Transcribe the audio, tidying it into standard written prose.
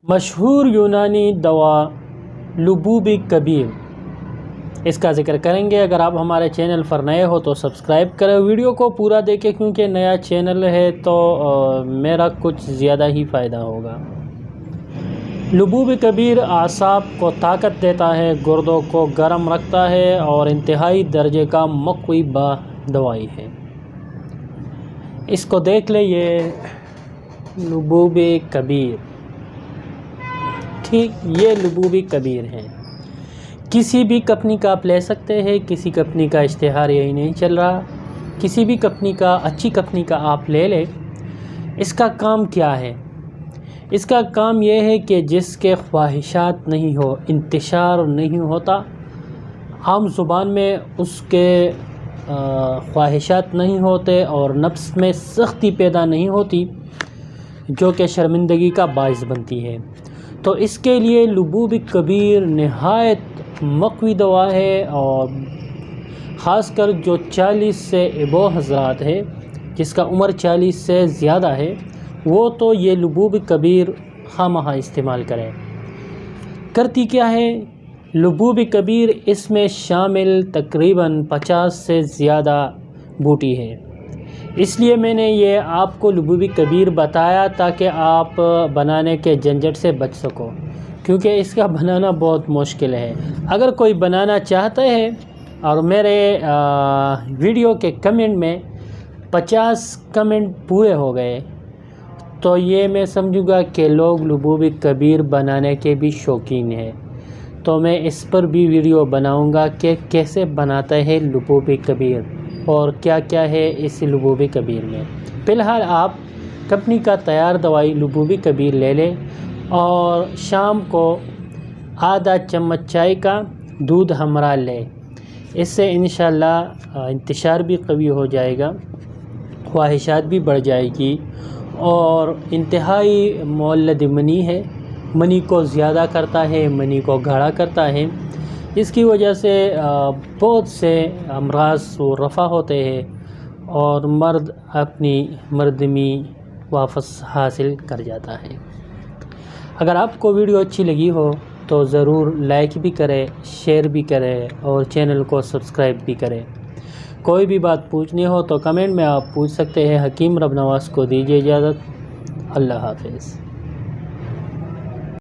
مشہور یونانی دوا لبوب کبیر، اس کا ذکر کریں گے۔ اگر آپ ہمارے چینل پر نئے ہو تو سبسکرائب کریں، ویڈیو کو پورا دیکھیں کیونکہ نیا چینل ہے تو میرا کچھ زیادہ ہی فائدہ ہوگا۔ لبوب کبیر اعصاب کو طاقت دیتا ہے، گردوں کو گرم رکھتا ہے اور انتہائی درجے کا مقوی دوائی ہے۔ اس کو دیکھ لیں، یہ لبوب کبیر، ٹھیک، یہ لبوب کبیر ہے۔ کسی بھی کمپنی کا آپ لے سکتے ہیں، کسی کمپنی کا اشتہار یہی نہیں چل رہا، کسی بھی کمپنی کا، اچھی کمپنی کا آپ لے لیں۔ اس کا کام کیا ہے؟ اس کا کام یہ ہے کہ جس کے خواہشات نہیں ہو، انتشار نہیں ہوتا، عام زبان میں اس کے خواہشات نہیں ہوتے اور نفس میں سختی پیدا نہیں ہوتی جو کہ شرمندگی کا باعث بنتی ہے، تو اس کے لیے لبوب کبیر نہایت مقوی دوا ہے۔ اور خاص کر جو 40 سے ابو حضرات ہے، جس کا عمر 40 سے زیادہ ہے، وہ تو یہ لبوب کبیر خواہ استعمال کریں۔ کرتی کیا ہے لبوب کبیر؟ اس میں شامل تقریباً 50 سے زیادہ بوٹی ہے، اس لیے میں نے یہ آپ کو لبوب کبیر بتایا تاکہ آپ بنانے کے جھنجٹ سے بچ سکو، کیونکہ اس کا بنانا بہت مشکل ہے۔ اگر کوئی بنانا چاہتا ہے اور میرے ویڈیو کے کمنٹ میں 50 کمنٹ پورے ہو گئے تو یہ میں سمجھوں گا کہ لوگ لبوب کبیر بنانے کے بھی شوقین ہیں، تو میں اس پر بھی ویڈیو بناؤں گا کہ کیسے بناتا ہے لبوب کبیر اور کیا کیا ہے اس لبوب کبیر میں۔ فی الحال آپ کمپنی کا تیار دوائی لبوب کبیر لے لیں اور شام کو آدھا چمچ چائے کا دودھ ہمراہ لیں۔ اس سے انشاءاللہ انتشار بھی قوی ہو جائے گا، خواہشات بھی بڑھ جائے گی، اور انتہائی مولد منی ہے، منی کو زیادہ کرتا ہے، منی کو گاڑھا کرتا ہے، اس کی وجہ سے بہت سے امراض و رفع ہوتے ہیں اور مرد اپنی مردمی واپس حاصل کر جاتا ہے۔ اگر آپ کو ویڈیو اچھی لگی ہو تو ضرور لائک بھی کریں، شیئر بھی کریں اور چینل کو سبسکرائب بھی کریں۔ کوئی بھی بات پوچھنی ہو تو کمنٹ میں آپ پوچھ سکتے ہیں۔ حکیم رب نواز کو دیجیے اجازت۔ اللہ حافظ۔